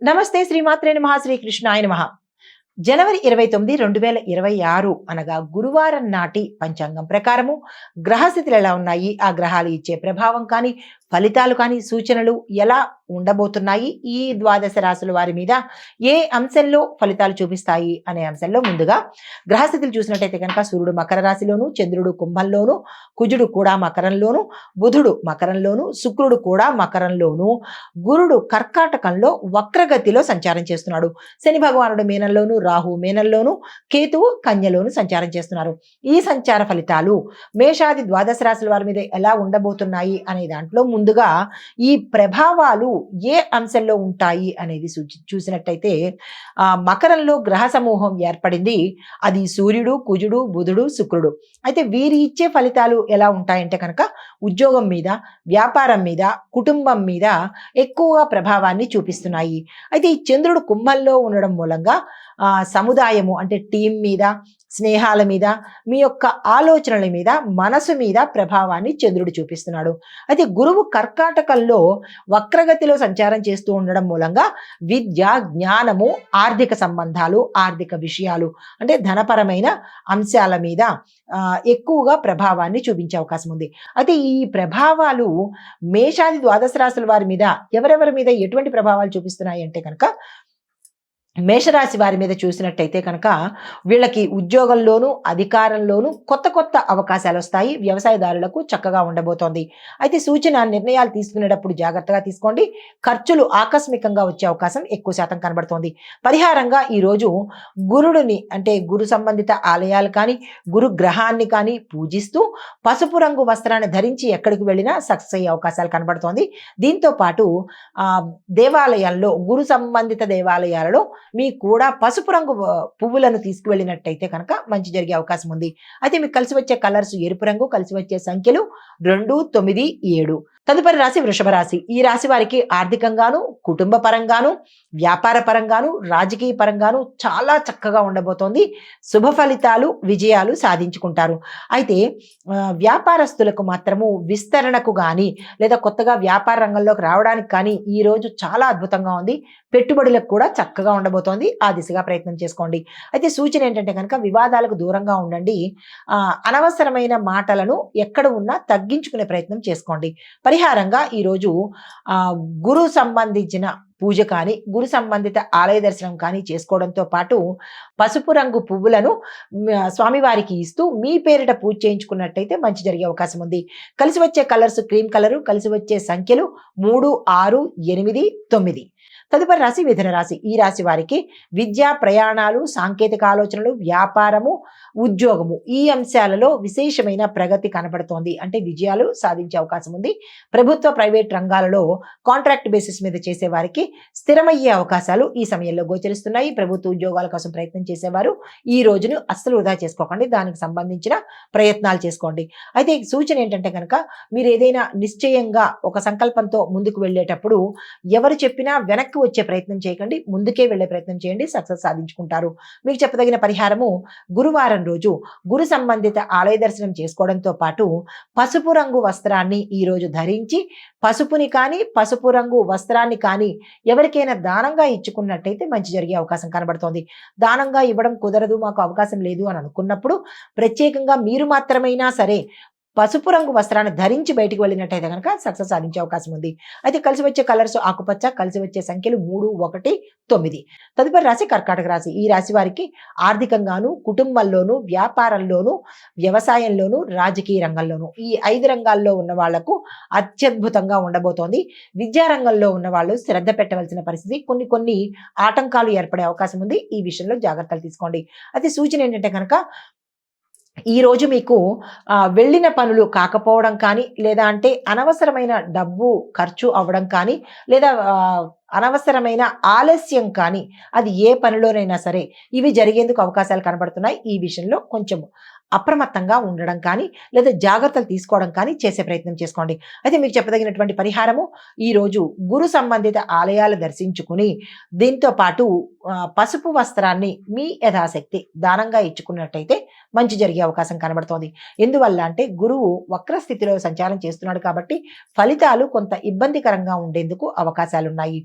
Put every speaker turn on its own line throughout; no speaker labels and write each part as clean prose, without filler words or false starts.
నమస్తే శ్రీమాత్రే నమః శ్రీకృష్ణాయ నమః. జనవరి 29, 2026 అనగా గురువారం నాటి పంచాంగం ప్రకారము గ్రహస్థితులు ఎలా ఉన్నాయి, ఆ గ్రహాలు ఇచ్చే ప్రభావం కానీ, ఫలితాలు కానీ, సూచనలు ఎలా ఉండబోతున్నాయి, ఈ ద్వాదశ రాశుల వారి మీద ఏ అంశంలో ఫలితాలు చూపిస్తాయి అనే అంశంలో ముందుగా గ్రహస్థితులు చూసినట్టయితే కనుక సూర్యుడు మకర రాశిలోను, చంద్రుడు కుంభంలోను, కుజుడు కూడా మకరంలోను, బుధుడు మకరంలోను, శుక్రుడు కూడా మకరంలోను, గురుడు కర్కాటకంలో వక్రగతిలో సంచారం చేస్తున్నాడు. శని భగవానుడు మీనంలోను, రాహు మీనంలోను, కేతువు కన్యలోను సంచారం చేస్తున్నారు. ఈ సంచార ఫలితాలు మేషాది ద్వాదశ రాశుల వారి మీద ఎలా ఉండబోతున్నాయి అనే దాంట్లో ముందుగా ఈ ప్రభావాలు ఏ అంశంలో ఉంటాయి అనేది చూసినట్టయితే మకరంలో గ్రహ సమూహం ఏర్పడింది. అది సూర్యుడు, కుజుడు, బుధుడు, శుక్రుడు. అయితే వీరి ఇచ్చే ఫలితాలు ఎలా ఉంటాయంటే కనుక ఉద్యోగం మీద, వ్యాపారం మీద, కుటుంబం మీద ఎక్కువగా ప్రభావాన్ని చూపిస్తున్నాయి. అయితే ఈ చంద్రుడు కుంభంలో ఉండడం మూలంగా సముదాయము అంటే టీం మీద, స్నేహాల మీద, మీ యొక్క ఆలోచనల మీద, మనసు మీద ప్రభావాన్ని చంద్రుడు చూపిస్తున్నాడు. అయితే గురువు కర్కాటకంలో వక్రగతిలో సంచారం చేస్తూ ఉండడం మూలంగా విద్య, జ్ఞానము, ఆర్థిక సంబంధాలు, ఆర్థిక విషయాలు అంటే ధనపరమైన అంశాల మీద ఎక్కువగా ప్రభావాన్ని చూపించే అవకాశం ఉంది. అయితే ఈ ప్రభావాలు మేషాది ద్వాదశ రాశుల వారి మీద ఎవరెవరి మీద ఎటువంటి ప్రభావాలు చూపిస్తున్నాయి అంటే కనుక మేషరాశి వారి మీద చూసినట్టయితే కనుక వీళ్ళకి ఉద్యోగంలోనూ, అధికారంలోనూ కొత్త కొత్త అవకాశాలు వస్తాయి. వ్యవసాయదారులకు చక్కగా ఉండబోతోంది. అయితే సూచన నిర్ణయాలు తీసుకునేటప్పుడు జాగ్రత్తగా తీసుకోండి. ఖర్చులు ఆకస్మికంగా వచ్చే అవకాశం ఎక్కువ శాతం కనబడుతోంది. పరిహారంగా ఈరోజు గురుడిని అంటే గురు సంబంధిత ఆలయాలు కానీ, గురు గ్రహాన్ని కానీ పూజిస్తూ పసుపు రంగు వస్త్రాన్ని ధరించి ఎక్కడికి వెళ్ళినా సక్సెస్ అయ్యే అవకాశాలు కనబడుతోంది. దీంతో పాటు దేవాలయాల్లో, గురు సంబంధిత దేవాలయాలలో మీకు కూడా పసుపు రంగు పువ్వులను తీసుకువెళ్ళినట్టయితే కనుక మంచి జరిగే అవకాశం ఉంది. అయితే మీకు కలిసి వచ్చే కలర్స్ ఎరుపు రంగు, కలిసి వచ్చే సంఖ్యలు 2, 9, 7. తదుపరి రాశి వృషభ రాశి. ఈ రాశి వారికి ఆర్థికంగాను, కుటుంబ పరంగాను, వ్యాపార పరంగాను, రాజకీయ పరంగాను చాలా చక్కగా ఉండబోతోంది. శుభ ఫలితాలు, విజయాలు సాధించుకుంటారు. అయితే వ్యాపారస్తులకు మాత్రము విస్తరణకు కానీ లేదా కొత్తగా వ్యాపార రంగంలోకి రావడానికి కానీ ఈ రోజు చాలా అద్భుతంగా ఉంది. పెట్టుబడులకు కూడా చక్కగా ఉండబోతోంది. ఆ దిశగా ప్రయత్నం చేసుకోండి. అయితే సూచన ఏంటంటే కనుక వివాదాలకు దూరంగా ఉండండి. అనవసరమైన మాటలను ఎక్కడ ఉన్నా తగ్గించుకునే ప్రయత్నం చేసుకోండి. పరిహారంగా ఈరోజు గురు సంబంధించిన పూజ కానీ, గురు సంబంధిత ఆలయ దర్శనం కానీ చేసుకోవడంతో పాటు పసుపు రంగు పువ్వులను స్వామివారికి ఇస్తూ మీ పేరిట పూజ చేయించుకున్నట్టయితే మంచి జరిగే అవకాశం ఉంది. కలిసి వచ్చే కలర్స్ క్రీమ్ కలరు, కలిసి వచ్చే సంఖ్యలు 3, 6, 8, 9. తదుపరి రాశి మిథున రాశి. ఈ రాశి వారికి విద్య, ప్రయాణాలు, సాంకేతిక ఆలోచనలు, వ్యాపారము, ఉద్యోగము ఈ అంశాలలో విశేషమైన ప్రగతి కనబడుతోంది. అంటే విజయాలు సాధించే అవకాశం ఉంది. ప్రభుత్వ, ప్రైవేట్ రంగాలలో కాంట్రాక్ట్ బేసిస్ మీద చేసే వారికి స్థిరమయ్యే అవకాశాలు ఈ సమయంలో గోచరిస్తున్నాయి. ప్రభుత్వ ఉద్యోగాల కోసం ప్రయత్నం చేసేవారు ఈ రోజును అస్సలు వృధా చేసుకోకండి. దానికి సంబంధించిన ప్రయత్నాలు చేసుకోండి. అయితే సూచన ఏంటంటే కనుక మీరు ఏదైనా నిశ్చయంగా ఒక సంకల్పంతో ముందుకు వెళ్ళేటప్పుడు ఎవరు చెప్పినా వెనక్కి వచ్చే ప్రయత్నం చేయకండి. ముందుకే వెళ్ళే ప్రయత్నం చేయండి. సక్సెస్ సాధించుకుంటారు. మీకు చెప్పదగిన పరిహారము గురువారం రోజు గురు సంబంధిత ఆలయ దర్శనం చేసుకోవడంతో పాటు పసుపు రంగు వస్త్రాన్ని ఈ రోజు ధరించి పసుపుని కానీ, పసుపు రంగు వస్త్రాన్ని కానీ ఎవరికైనా దానంగా ఇచ్చుకున్నట్టయితే మంచి జరిగే అవకాశం కనబడుతోంది. దానంగా ఇవ్వడం కుదరదు, మాకు అవకాశం లేదు అని అనుకున్నప్పుడు ప్రత్యేకంగా మీరు మాత్రమైనా సరే పసుపు రంగు వస్త్రాన్ని ధరించి బయటికి వెళ్ళినట్టయితే కనుక సక్సెస్ సాధించే అవకాశం ఉంది. అయితే కలిసి వచ్చే కలర్స్ ఆకుపచ్చ, కలిసి వచ్చే సంఖ్యలు 3, 1, 9. తదుపరి రాశి కర్కాటక రాశి. ఈ రాశి వారికి ఆర్థికంగాను, కుటుంబంలోను, వ్యాపారంలోను, వ్యవసాయంలోను, రాజకీయ రంగంలోను ఈ 5 రంగాల్లో ఉన్న వాళ్లకు అత్యద్భుతంగా ఉండబోతోంది. విద్యారంగంలో ఉన్న వాళ్ళు శ్రద్ధ పెట్టవలసిన పరిస్థితి, కొన్ని ఆటంకాలు ఏర్పడే అవకాశం ఉంది. ఈ విషయంలో జాగ్రత్తలు తీసుకోండి. అయితే సూచన ఏంటంటే కనుక ఈ రోజు మీకు వెళ్ళిన పనులు కాకపోవడం కానీ, లేదా అంటే అనవసరమైన డబ్బు ఖర్చు అవ్వడం కానీ, లేదా అనవసరమైన ఆలస్యం కానీ, అది ఏ పనిలోనైనా సరే ఇవి జరిగేందుకు అవకాశాలు కనబడుతున్నాయి. ఈ విషయంలో కొంచెం అప్రమత్తంగా ఉండడం కానీ, లేదా జాగ్రత్తలు తీసుకోవడం కానీ చేసే ప్రయత్నం చేసుకోండి. అయితే మీకు చెప్పదగినటువంటి పరిహారము ఈరోజు గురు సంబంధిత ఆలయాలు దర్శించుకుని దీంతో పాటు పసుపు వస్త్రాన్ని మీ యథాశక్తి దానంగా ఇచ్చుకున్నట్టయితే మంచి జరిగే అవకాశం కనబడుతోంది. ఎందువల్ల అంటే గురువు వక్ర స్థితిలో సంచారం చేస్తున్నాడు కాబట్టి ఫలితాలు కొంత ఇబ్బందికరంగా ఉండేందుకు అవకాశాలు ఉన్నాయి.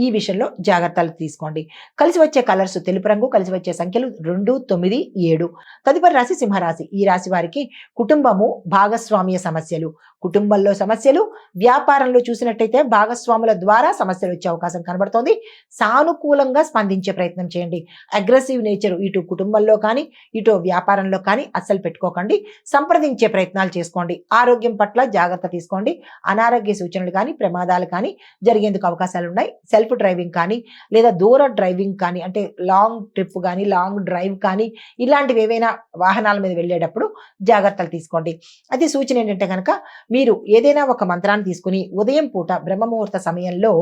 ఈ విషయంలో జాగ్రత్తలు తీసుకోండి. కలిసి వచ్చే కలర్స్ తెలుపు రంగు, కలిసి వచ్చే సంఖ్యలు 2, 9, 7. తదుపరి రాశి సింహరాశి. ఈ రాశి వారికి కుటుంబము, భాగస్వామ్య సమస్యలు, కుటుంబంలో సమస్యలు, వ్యాపారంలో చూసినట్టయితే భాగస్వాముల ద్వారా సమస్యలు వచ్చే అవకాశం కనబడుతోంది. సానుకూలంగా స్పందించే ప్రయత్నం చేయండి. అగ్రెసివ్ నేచర్ ఇటు కుటుంబంలో కానీ, ఇటు వ్యాపారంలో కానీ అస్సలు పెట్టుకోకండి. సంప్రదించే ప్రయత్నాలు చేసుకోండి. ఆరోగ్యం పట్ల జాగ్రత్త తీసుకోండి. అనారోగ్య సూచనలు కానీ, ప్రమాదాలు కానీ జరిగేందుకు అవకాశాలు ఉన్నాయి. సెల్ఫ్ డ్రైవింగ్ కానీ, లేదా దూర డ్రైవింగ్ కానీ, అంటే లాంగ్ ట్రిప్ కానీ, లాంగ్ డ్రైవ్ కానీ, ఇలాంటివి ఏవైనా వాహనాల మీద వెళ్ళేటప్పుడు జాగ్రత్తలు తీసుకోండి. అయితే సూచన ఏంటంటే కనుక మీరు ఏదైనా ఒక మంత్రాన్ని తీసుకుని ఉదయం పూట బ్రహ్మముహూర్త సమయంలో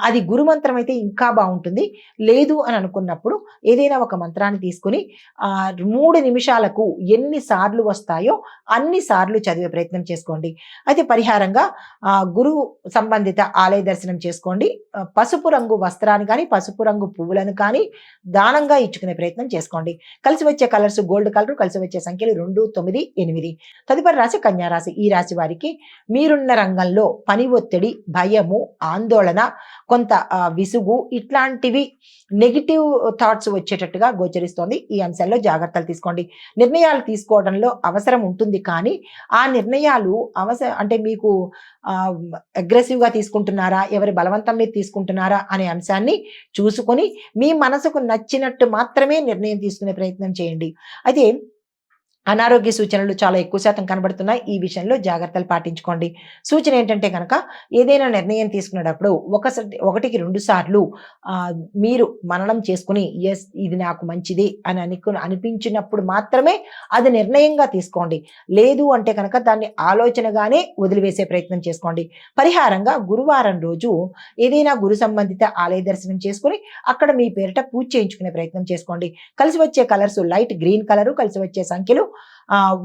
అది గురు మంత్రం అయితే ఇంకా బాగుంటుంది. లేదు అని అనుకున్నప్పుడు ఏదైనా ఒక మంత్రాన్ని తీసుకుని 3 నిమిషాలకు ఎన్ని సార్లు వస్తాయో అన్ని సార్లు చదివే ప్రయత్నం చేసుకోండి. అయితే పరిహారంగా గురు సంబంధిత ఆలయ దర్శనం చేసుకోండి. పసుపు రంగు వస్త్రాన్ని కానీ, పసుపు రంగు పువ్వులను కానీ దానంగా ఇచ్చుకునే ప్రయత్నం చేసుకోండి. కలిసి వచ్చే కలర్స్ గోల్డ్ కలర్, కలిసి వచ్చే సంఖ్యలు 2, 9, 8. తదుపరి రాశి కన్యా రాశి. ఈ రాశి వారికి మీరున్న రంగంలో పని ఒత్తిడి, భయము, ఆందోళన, కొంత విసుగు, ఇట్లాంటివి నెగిటివ్ థాట్స్ వచ్చేటట్టుగా గోచరిస్తోంది. ఈ అంశాల్లో జాగ్రత్తలు తీసుకోండి. నిర్ణయాలు తీసుకోవడంలో అవసరం ఉంటుంది, కానీ ఆ నిర్ణయాలు అంటే మీకు అగ్రెసివ్గా తీసుకుంటున్నారా, ఎవరి బలవంతం మీద తీసుకుంటున్నారా అనే అంశాన్ని చూసుకొని మీ మనసుకు నచ్చినట్టు మాత్రమే నిర్ణయం తీసుకునే ప్రయత్నం చేయండి. అయితే అనారోగ్య సూచనలు చాలా ఎక్కువ శాతం కనబడుతున్నాయి. ఈ విషయంలో జాగ్రత్తలు పాటించుకోండి. సూచన ఏంటంటే కనుక ఏదైనా నిర్ణయం తీసుకునేటప్పుడు 1కి 2 సార్లు మీరు మననం చేసుకుని ఎస్ ఇది నాకు మంచిది అని అనిపించినప్పుడు మాత్రమే అది నిర్ణయంగా తీసుకోండి. లేదు అంటే కనుక దాన్ని ఆలోచనగానే వదిలివేసే ప్రయత్నం చేసుకోండి. పరిహారంగా గురువారం రోజు ఏదైనా గురు సంబంధిత ఆలయ దర్శనం చేసుకుని అక్కడ మీ పేరిట పూజ చేయించుకునే ప్రయత్నం చేసుకోండి. కలిసి వచ్చే కలర్స్ లైట్ గ్రీన్ కలరు, కలిసి వచ్చే సంఖ్యలు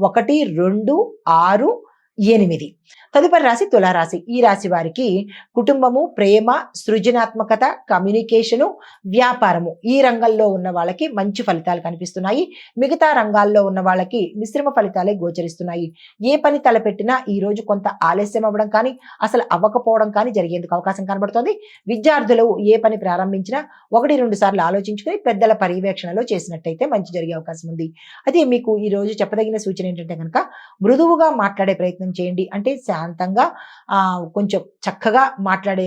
1, 2, 6, 8. తదుపరి రాశి తులారాశి. ఈ రాశి వారికి కుటుంబము, ప్రేమ, సృజనాత్మకత, కమ్యూనికేషను, వ్యాపారము ఈ రంగంలో ఉన్న వాళ్ళకి మంచి ఫలితాలు కనిపిస్తున్నాయి. మిగతా రంగాల్లో ఉన్న వాళ్ళకి మిశ్రమ ఫలితాలే గోచరిస్తున్నాయి. ఏ పని తలపెట్టినా ఈ రోజు కొంత ఆలస్యం అవ్వడం కానీ, అసలు అవ్వకపోవడం కానీ జరిగేందుకు అవకాశం కనబడుతోంది. విద్యార్థులు ఏ పని ప్రారంభించినా 1, 2 సార్లు ఆలోచించుకుని పెద్దల పర్యవేక్షణలో చేసినట్టయితే మంచి జరిగే అవకాశం ఉంది. అయితే మీకు ఈ రోజు చెప్పదగిన సూచన ఏంటంటే కనుక మృదువుగా మాట్లాడే ప్రయత్నం చేయండి. అంటే శాంతంగా కొంచెం చక్కగా మాట్లాడే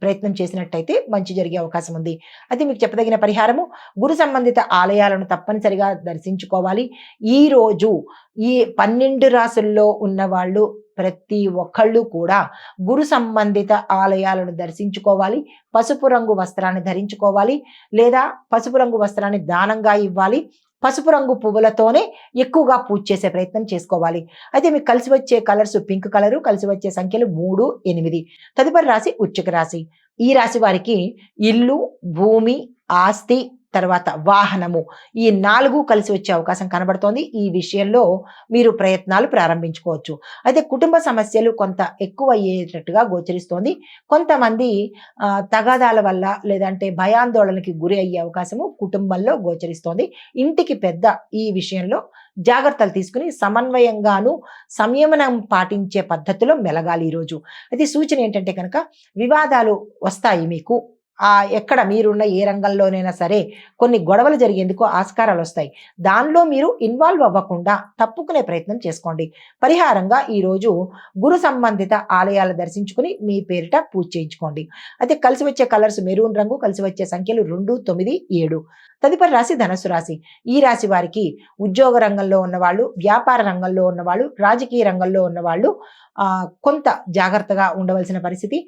ప్రయత్నం చేసినట్టయితే మంచి జరిగే అవకాశం ఉంది. అయితే మీకు చెప్పదగిన పరిహారము గురు సంబంధిత ఆలయాలను తప్పనిసరిగా దర్శించుకోవాలి. ఈ రోజు ఈ 12 రాసుల్లో ఉన్న వాళ్ళు ప్రతి ఒక్కళ్ళు కూడా గురు సంబంధిత ఆలయాలను దర్శించుకోవాలి. పసుపు రంగు వస్త్రాన్ని ధరించుకోవాలి, లేదా పసుపు రంగు వస్త్రాన్ని దానంగా ఇవ్వాలి. పసుపు రంగు పువ్వులతోనే ఎక్కువగా పూజ చేసే ప్రయత్నం చేసుకోవాలి. అయితే మీకు కలిసి వచ్చే కలర్స్ పింక్ కలరు, కలిసి వచ్చే సంఖ్యలు 3, 8. తదుపరి రాశి వృశ్చిక రాశి. ఈ రాశి వారికి ఇల్లు, భూమి, ఆస్తి, తర్వాత వాహనము ఈ 4 కలిసి వచ్చే అవకాశం కనబడుతోంది. ఈ విషయంలో మీరు ప్రయత్నాలు ప్రారంభించుకోవచ్చు. అయితే కుటుంబ సమస్యలు కొంత ఎక్కువ అయ్యేటట్టుగా గోచరిస్తోంది. కొంతమంది తగాదాల వల్ల లేదంటే భయాందోళనకి గురి అయ్యే అవకాశము కుటుంబంలో గోచరిస్తోంది. ఇంటికి పెద్ద ఈ విషయంలో జాగ్రత్తలు తీసుకుని సమన్వయంగాను సంయమనం పాటించే పద్ధతిలో మెలగాలి ఈరోజు. అయితే సూచన ఏంటంటే కనుక వివాదాలు వస్తాయి మీకు. ఎక్కడ మీరున్న ఏ రంగంలోనైనా సరే కొన్ని గొడవలు జరిగేందుకు ఆస్కారాలు వస్తాయి. దానిలో మీరు ఇన్వాల్వ్ అవ్వకుండా తప్పుకునే ప్రయత్నం చేసుకోండి. పరిహారంగా ఈరోజు గురు సంబంధిత ఆలయాలు దర్శించుకుని మీ పేరిట పూజ చేయించుకోండి. అయితే కలిసి వచ్చే కలర్స్ మెరూన్ రంగు, కలిసి వచ్చే సంఖ్యలు 2, 9, 7. తదుపరి రాశి ధనస్సు రాశి. ఈ రాశి వారికి ఉద్యోగ రంగంలో ఉన్నవాళ్ళు, వ్యాపార రంగంలో ఉన్నవాళ్ళు, రాజకీయ రంగంలో ఉన్నవాళ్ళు కొంత జాగ్రత్తగా ఉండవలసిన పరిస్థితి.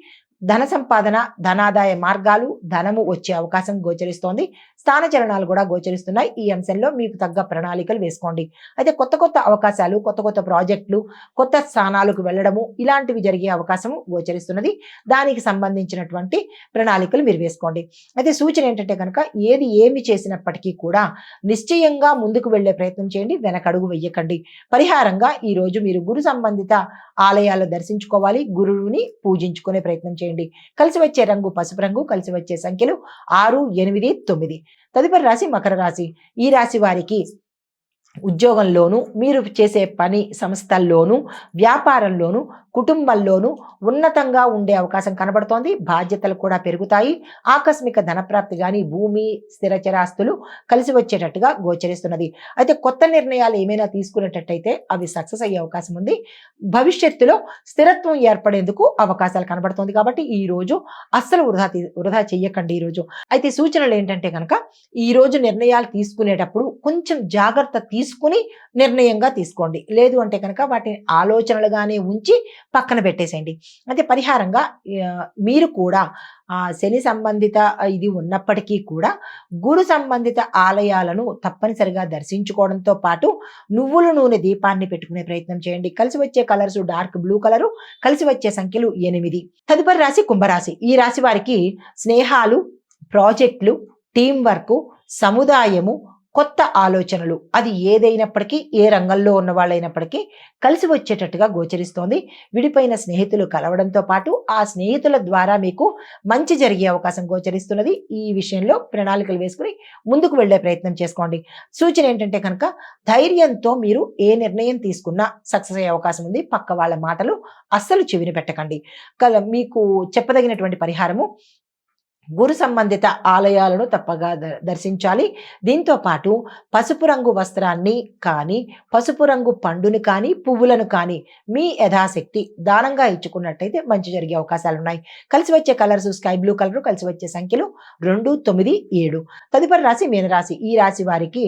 ధన సంపాదన, ధనాదాయ మార్గాలు, ధనము వచ్చే అవకాశం గోచరిస్తోంది. స్థానచలనాలు కూడా గోచరిస్తున్నాయి. ఈ అంశంలో మీకు తగ్గ ప్రణాళికలు వేసుకోండి. అయితే కొత్త కొత్త అవకాశాలు, కొత్త కొత్త ప్రాజెక్టులు, కొత్త స్థానాలకు వెళ్ళడము ఇలాంటివి జరిగే అవకాశం గోచరిస్తున్నది. దానికి సంబంధించినటువంటి ప్రణాళికలు మీరు వేసుకోండి. అయితే సూచన ఏంటంటే కనుక ఏమి చేసినప్పటికీ కూడా నిశ్చయంగా ముందుకు వెళ్లే ప్రయత్నం చేయండి, వెనకడుగు వెయ్యకండి. పరిహారంగా ఈ రోజు మీరు గురు సంబంధిత ఆలయాలు దర్శించుకోవాలి, గురువుని పూజించుకునే ప్రయత్నం చేయండి. కలిసి వచ్చే రంగు పసుపు రంగు, కలిసి వచ్చే సంఖ్యలు 6, 8, 9. తదుపరి రాశి మకర రాశి. ఈ రాశి వారికి ఉద్యోగంలోనూ, మీరు చేసే పని సంస్థల్లోనూ, వ్యాపారంలోనూ, కుటుంబంలోనూ ఉన్నతంగా ఉండే అవకాశం కనబడుతోంది. బాధ్యతలు కూడా పెరుగుతాయి. ఆకస్మిక ధనప్రాప్తి గాని, భూమి, స్థిరచరాస్తులు కలిసి వచ్చేటట్టుగా గోచరిస్తున్నది. అయితే కొత్త నిర్ణయాలు ఏమైనా తీసుకునేటట్టయితే అవి సక్సెస్ అయ్యే అవకాశం ఉంది. భవిష్యత్తులో స్థిరత్వం ఏర్పడేందుకు అవకాశాలు కనబడుతోంది. కాబట్టి ఈ రోజు అస్సలు వృధా చెయ్యకండి ఈరోజు. అయితే సూచనలు ఏంటంటే కనుక ఈరోజు నిర్ణయాలు తీసుకునేటప్పుడు కొంచెం జాగ్రత్త తీసుకుని నిర్ణయంగా తీసుకోండి. లేదు అంటే కనుక వాటిని ఆలోచనలుగానే ఉంచి పక్కన పెట్టేసేయండి. అయితే పరిహారంగా మీరు కూడా శని సంబంధిత ఇది ఉన్నప్పటికీ కూడా గురు సంబంధిత ఆలయాలను తప్పనిసరిగా దర్శించుకోవడంతో పాటు నువ్వుల నూనె దీపాన్ని పెట్టుకునే ప్రయత్నం చేయండి. కలిసి వచ్చే కలర్స్ డార్క్ బ్లూ కలరు, కలిసి వచ్చే సంఖ్యలు 8. తదుపరి రాశి కుంభరాశి. ఈ రాశి వారికి స్నేహాలు, ప్రాజెక్టులు, టీం వర్క్, సముదాయము, కొత్త ఆలోచనలు అది ఏదైనప్పటికీ, ఏ రంగంలో ఉన్న వాళ్ళైనప్పటికీ కలిసి వచ్చేటట్టుగా గోచరిస్తోంది. విడిపోయిన స్నేహితులు కలవడంతో పాటు ఆ స్నేహితుల ద్వారా మీకు మంచి జరిగే అవకాశం గోచరిస్తున్నది. ఈ విషయంలో ప్రణాళికలు వేసుకుని ముందుకు వెళ్ళే ప్రయత్నం చేసుకోండి. సూచన ఏంటంటే కనుక ధైర్యంతో మీరు ఏ నిర్ణయం తీసుకున్నా సక్సెస్ అయ్యే అవకాశం ఉంది. పక్క వాళ్ళ మాటలు అస్సలు చెవిని పెట్టకండి. మీకు చెప్పదగినటువంటి పరిహారము గురు సంబంధిత ఆలయాలను తప్పగా దర్శించాలి. దీంతో పాటు పసుపు రంగు వస్త్రాన్ని కానీ, పసుపు రంగు పండుని కానీ, పువ్వులను కానీ మీ యథాశక్తి దానంగా ఇచ్చుకున్నట్టయితే మంచి జరిగే అవకాశాలు ఉన్నాయి. కలిసి వచ్చే కలర్స్ స్కై బ్లూ కలర్, కలిసి వచ్చే సంఖ్యలు 2, 9, 7. తదుపరి రాశి మీనరాశి. ఈ రాశి వారికి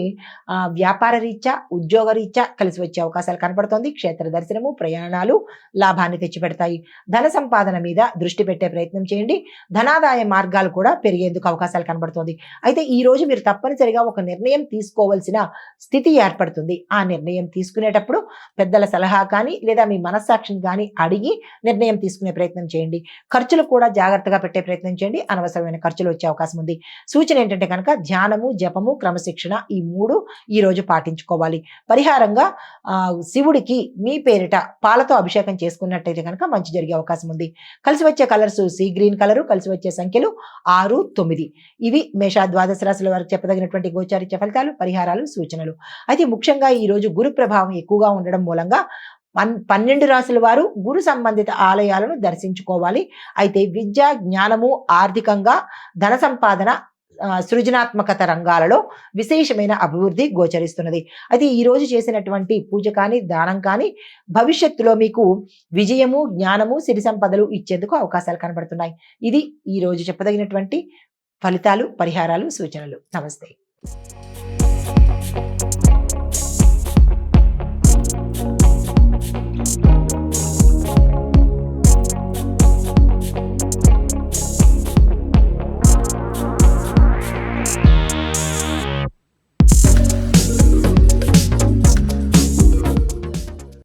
వ్యాపార రీత్యా, ఉద్యోగ రీత్యా కలిసి వచ్చే అవకాశాలు కనపడుతోంది. క్షేత్ర దర్శనము, ప్రయాణాలు లాభాన్ని తెచ్చిపెడతాయి. ధన సంపాదన మీద దృష్టి పెట్టే ప్రయత్నం చేయండి. ధనాదాయ మార్గాలు కూడా పెరిగేందుకు అవకాశాలు కనబడుతోంది. అయితే ఈ రోజు మీరు తప్పనిసరిగా ఒక నిర్ణయం తీసుకోవాల్సిన స్థితి ఏర్పడుతుంది. ఆ నిర్ణయం తీసుకునేటప్పుడు పెద్దల సలహా కానీ లేదా మీ మనస్సాక్షిని కానీ అడిగి నిర్ణయం తీసుకునే ప్రయత్నం చేయండి. ఖర్చులు కూడా జాగ్రత్తగా పెట్టే ప్రయత్నం చేయండి. అనవసరమైన ఖర్చులు వచ్చే అవకాశం ఉంది. సూచన ఏంటంటే కనుక ధ్యానము, జపము, క్రమశిక్షణ ఈ 3 ఈ రోజు పాటించుకోవాలి. పరిహారంగా శివుడికి మీ పేరిట పాలతో అభిషేకం చేసుకున్నట్టయితే కనుక మంచి జరిగే అవకాశం ఉంది. కలిసి వచ్చే కలర్స్ సీ గ్రీన్ కలరు, కలిసి వచ్చే సంఖ్యలు 6, 9. ఇవి మేష ద్వాదశ రాశుల వారికి చెప్పదగినటువంటి గోచారిత్య ఫలితాలు, పరిహారాలు, సూచనలు. అయితే ముఖ్యంగా ఈ రోజు గురు ప్రభావం ఎక్కువగా ఉండడం మూలంగా 12 రాశుల వారు గురు సంబంధిత ఆలయాలను దర్శించుకోవాలి. అయితే విద్య, జ్ఞానము, ఆర్థికంగా ధన సంపాదన, సృజనాత్మకత రంగాలలో విశేషమైన అభివృద్ధి గోచరిస్తున్నది. అయితే ఈ రోజు చేసినటువంటి పూజ కానీ, దానం కానీ భవిష్యత్తులో మీకు విజయము, జ్ఞానము, సిరి సంపదలు ఇచ్చేందుకు అవకాశాలు కనబడుతున్నాయి. ఇది ఈ రోజు చెప్పదగినటువంటి ఫలితాలు, పరిహారాలు, సూచనలు. నమస్తే.